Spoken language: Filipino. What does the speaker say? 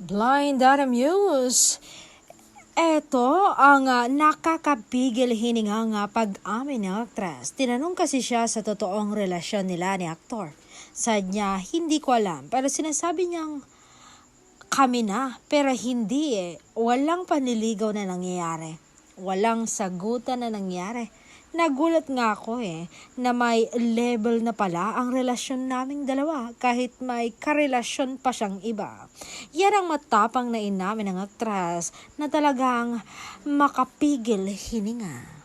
Blind Item News. Ito ang nakakapigil hiningang pag-amin ng aktres. Tinanong kasi siya sa totoong relasyon nila ni aktor. Sabi niya, hindi ko alam, pero sinasabi niyang kami na, pero hindi Walang panliligaw na nangyayari. Walang sagutan na nangyari. Nagulat nga ako na may level na pala ang relasyon naming dalawa kahit may karelasyon pa siyang iba. Yan ang matapang na inamin ng aktres na talagang makapigil hininga.